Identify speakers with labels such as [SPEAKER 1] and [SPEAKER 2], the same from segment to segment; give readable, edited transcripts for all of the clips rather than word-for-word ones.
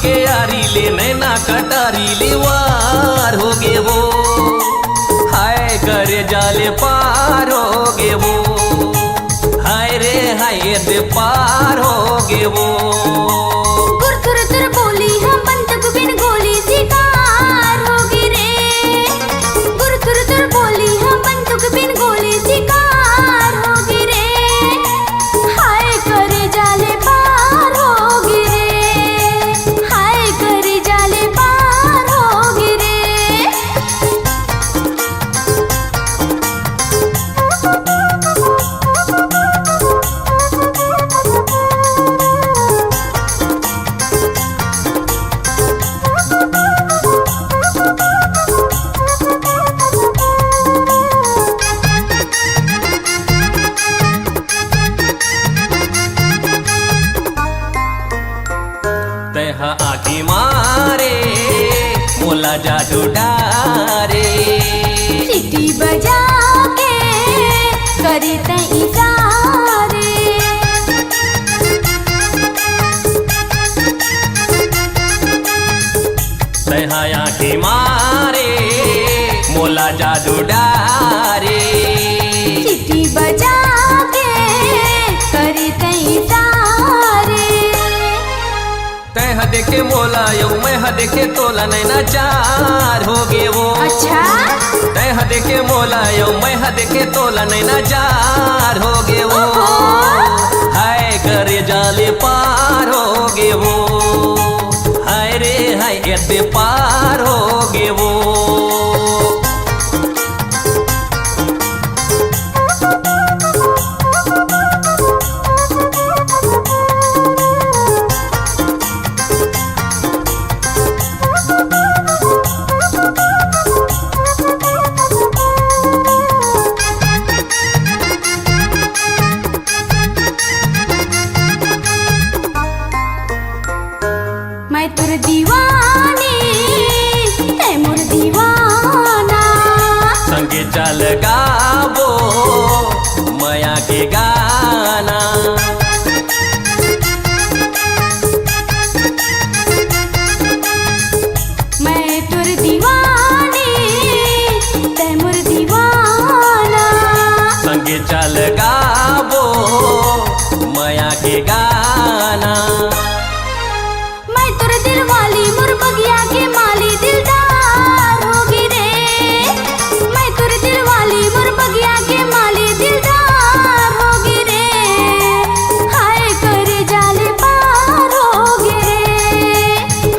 [SPEAKER 1] के यारी ले नैना कटारी ले वार हो गे वो, हाय करे जाले पार हो गे वो, हाय रे हाय दे पार हो गे वो।
[SPEAKER 2] गुरथुर बोली हम बंदूक बिन गोली शिकार होगी रे, गुरथुर बोली हम बंदूक बिन गोली शिकार होगी रे, हाय करे जाले पार होगी रे, हाय करे जाले पार होगी रे।
[SPEAKER 1] तैहा आखी मारे मोला जादू डारे,
[SPEAKER 2] सीटी बजा के करी तै इशारे,
[SPEAKER 1] तैहा आखी मारे मोला जादू डारे,
[SPEAKER 2] सीटी बजा के करी तै इशारे।
[SPEAKER 1] तैहा देखे मोला यौ मैं देखे तोला नैना चार हो गे वो,
[SPEAKER 2] अच्छा
[SPEAKER 1] तैहा देखे मोला यौ मैं देखे तोला नैना चार हो गे वो, हाय करे जाले पार हो गे वो, हाय रे हाय एते पार हो गे वो।
[SPEAKER 2] मैं तुर दीवानी तै मोर दीवाना,
[SPEAKER 1] संगे चल गाबो माया के गाना,
[SPEAKER 2] मैं तुर दीवानी तै मोर दीवाना,
[SPEAKER 1] संगे चल गाबो माया के गाना।
[SPEAKER 2] मैं तुर दिल वाली मोर बगिया के माली दिलदार होगी रे, मैं तुर दिल वाली मोर बगिया के माली दिलदार होगी रे, हाय करे जाले पार होगी रे,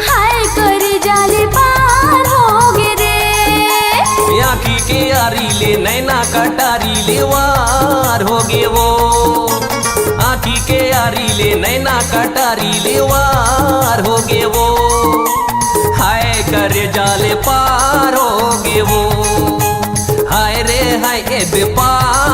[SPEAKER 2] हाय करे जाले पार होगी रे।
[SPEAKER 1] आखी के यारी ले नैना कटारी ले वार हो गे वो, आखी के यारी ले नैना कटारी ले वार हो गे वो, हाय करे जाले पार हो गे वो, हाय रे हाय ए पार